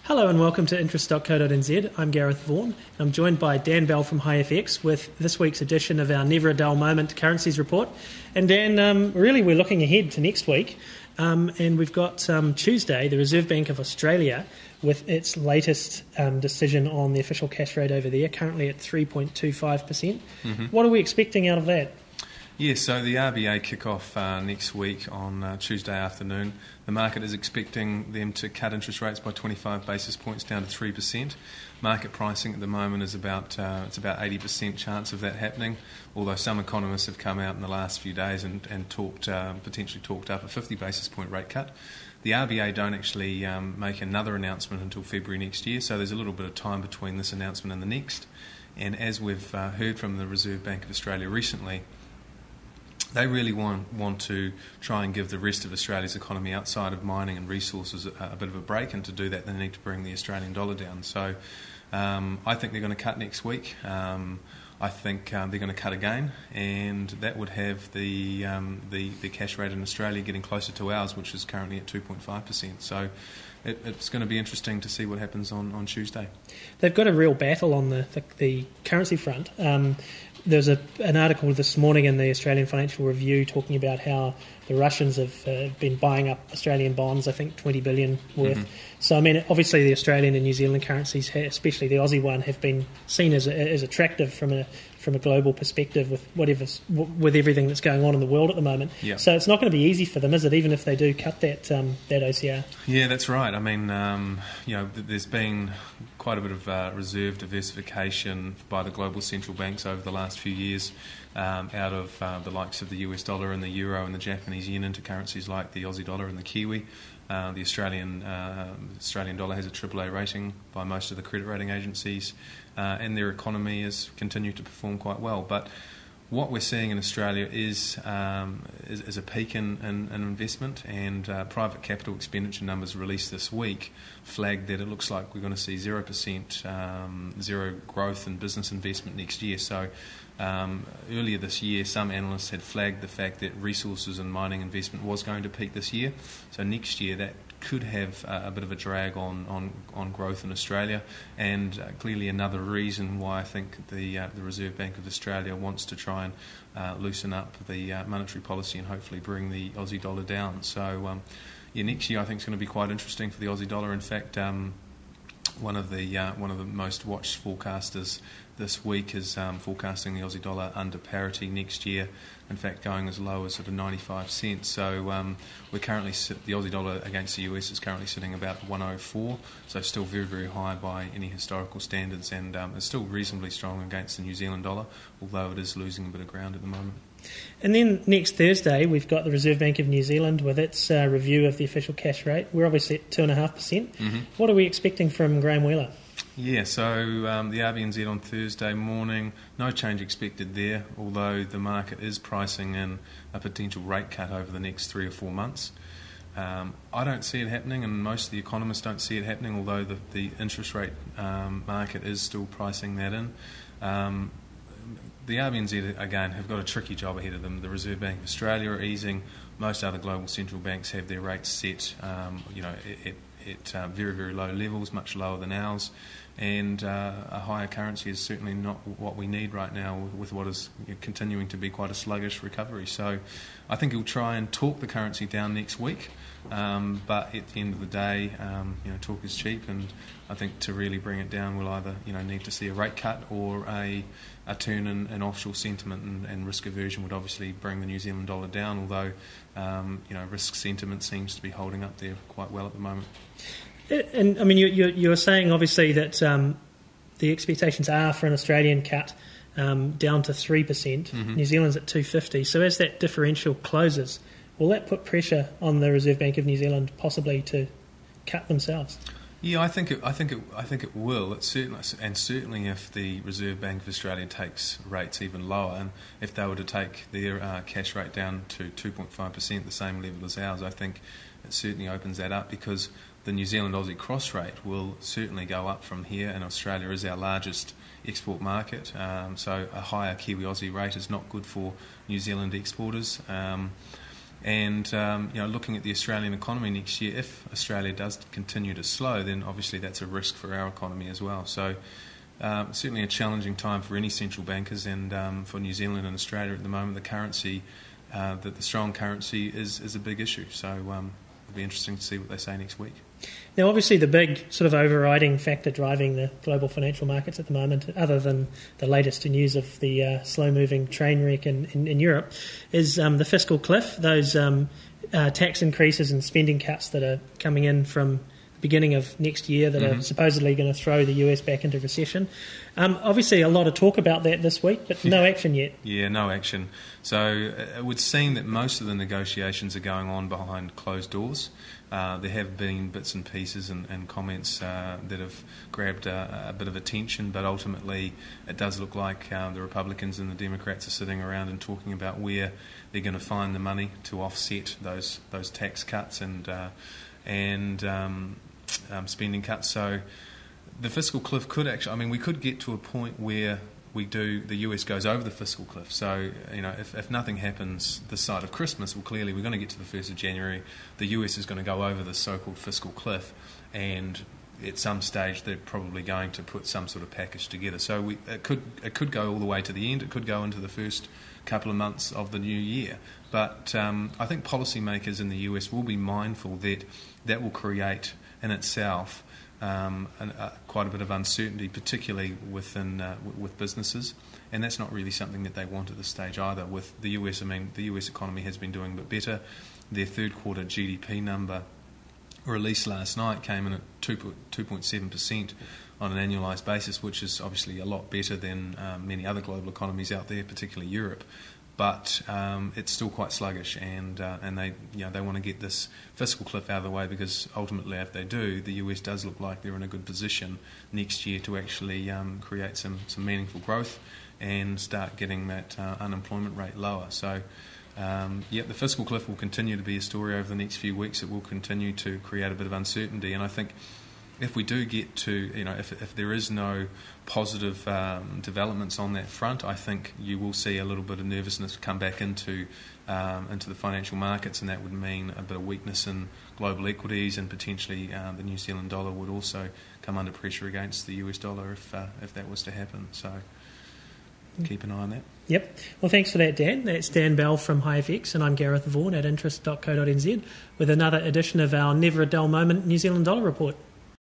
Hello and welcome to interest.co.nz. I'm Gareth Vaughan. I'm joined by Dan Bell from HiFX with this week's edition of our Never a Dull Moment Currencies report. And Dan, really we're looking ahead to next week, and we've got Tuesday, the Reserve Bank of Australia, with its latest decision on the official cash rate over there, currently at 3.25%. What are we expecting out of that? Yeah, so the RBA kick off next week on Tuesday afternoon. The market is expecting them to cut interest rates by 25 basis points down to 3%. Market pricing at the moment is about 80% chance of that happening, although some economists have come out in the last few days and potentially talked up a 50 basis point rate cut. The RBA don't actually make another announcement until February next year, so there's a little bit of time between this announcement and the next. And as we've heard from the Reserve Bank of Australia recently, they really want to try and give the rest of Australia's economy outside of mining and resources a bit of a break, and to do that they need to bring the Australian dollar down. So I think they're going to cut next week. I think they're going to cut again, and that would have the cash rate in Australia getting closer to ours, which is currently at 2.5%. So it's going to be interesting to see what happens on Tuesday. They've got a real battle on the currency front. There's an article this morning in the Australian Financial Review talking about how the Russians have been buying up Australian bonds, I think 20 billion worth. So, I mean, obviously the Australian and New Zealand currencies, especially the Aussie one, have been seen as attractive from a global perspective with everything that's going on in the world at the moment. Yeah. So it's not going to be easy for them, is it, even if they do cut that OCR? Yeah, that's right. I mean, there's been quite a bit of reserve diversification by the global central banks over the last few years, out of the likes of the US dollar and the euro and the Japanese yen into currencies like the Aussie dollar and the Kiwi. The Australian dollar has a AAA rating by most of the credit rating agencies, and their economy has continued to perform quite well. But what we're seeing in Australia is a peak in investment, and private capital expenditure numbers released this week flagged that it looks like we're going to see 0% zero growth in business investment next year. So earlier this year, some analysts had flagged the fact that resources and mining investment was going to peak this year. So next year that could have a bit of a drag on growth in Australia, and clearly another reason why I think the Reserve Bank of Australia wants to try and loosen up the monetary policy and hopefully bring the Aussie dollar down. So next year I think is going to be quite interesting for the Aussie dollar. In fact, one of the most watched forecasters this week is forecasting the Aussie dollar under parity next year, in fact going as low as sort of 95 cents. So we're currently the Aussie dollar against the US is currently sitting about 104, so still very, very high by any historical standards, and is still reasonably strong against the New Zealand dollar, although it is losing a bit of ground at the moment. And then next Thursday we've got the Reserve Bank of New Zealand with its review of the official cash rate. We're obviously at 2.5%. What are we expecting from Graham Wheeler? Yeah, so the RBNZ on Thursday morning, no change expected there, although the market is pricing in a potential rate cut over the next 3 or 4 months. I don't see it happening, and most of the economists don't see it happening, although the interest rate market is still pricing that in. The RBNZ, again, have got a tricky job ahead of them. The Reserve Bank of Australia are easing. Most other global central banks have their rates set at very, very low levels, much lower than ours. And a higher currency is certainly not what we need right now with what is continuing to be quite a sluggish recovery. So I think he'll try and talk the currency down next week, but at the end of the day, talk is cheap, and I think to really bring it down we'll either need to see a rate cut or a turn in offshore sentiment, and risk aversion would obviously bring the New Zealand dollar down, although risk sentiment seems to be holding up there quite well at the moment. And I mean, you're saying obviously that the expectations are for an Australian cut down to 3%. New Zealand's at 250. So as that differential closes, will that put pressure on the Reserve Bank of New Zealand possibly to cut themselves? Yeah, I think it will. It's certainly if the Reserve Bank of Australia takes rates even lower, and if they were to take their cash rate down to 2.5%, the same level as ours, I think it certainly opens that up, because the New Zealand-Aussie cross rate will certainly go up from here, and Australia is our largest export market, so a higher Kiwi-Aussie rate is not good for New Zealand exporters. And looking at the Australian economy next year, if Australia does continue to slow, then obviously that's a risk for our economy as well. So certainly a challenging time for any central bankers, and for New Zealand and Australia at the moment, the currency, the strong currency is a big issue. So it'll be interesting to see what they say next week. Now, obviously, the big sort of overriding factor driving the global financial markets at the moment, other than the latest news of the slow-moving train wreck in Europe, is the fiscal cliff, those tax increases and spending cuts that are coming in from the beginning of next year that are supposedly going to throw the US back into recession. Obviously, a lot of talk about that this week, but no action yet. Yeah, no action. So it would seem that most of the negotiations are going on behind closed doors. There have been bits and pieces and comments that have grabbed a bit of attention, but ultimately it does look like the Republicans and the Democrats are sitting around and talking about where they're going to find the money to offset those tax cuts and spending cuts. So the fiscal cliff could actually, we could get to a point where the US goes over the fiscal cliff. So, if nothing happens this side of Christmas, well, clearly we're going to get to the 1st of January, the US is going to go over the so-called fiscal cliff, and at some stage they're probably going to put some sort of package together. So it could go all the way to the end, it could go into the first couple of months of the new year. But I think policymakers in the US will be mindful that will create in itself quite a bit of uncertainty, particularly with businesses, and that's not really something that they want at this stage either. With the US, the US economy has been doing a bit better. Their third quarter GDP number released last night came in at 2.7% on an annualised basis, which is obviously a lot better than many other global economies out there, particularly Europe. But it's still quite sluggish, and they want to get this fiscal cliff out of the way, because ultimately, if they do, the US does look like they're in a good position next year to actually create some meaningful growth and start getting that unemployment rate lower. So, the fiscal cliff will continue to be a story over the next few weeks. It will continue to create a bit of uncertainty, and I think if we do get to, if there is no positive developments on that front, I think you will see a little bit of nervousness come back into the financial markets, and that would mean a bit of weakness in global equities, and potentially the New Zealand dollar would also come under pressure against the US dollar if that was to happen. So keep an eye on that. Yep. Well, thanks for that, Dan. That's Dan Bell from HiFX, and I'm Gareth Vaughan at interest.co.nz with another edition of our Never a Dull Moment New Zealand Dollar Report.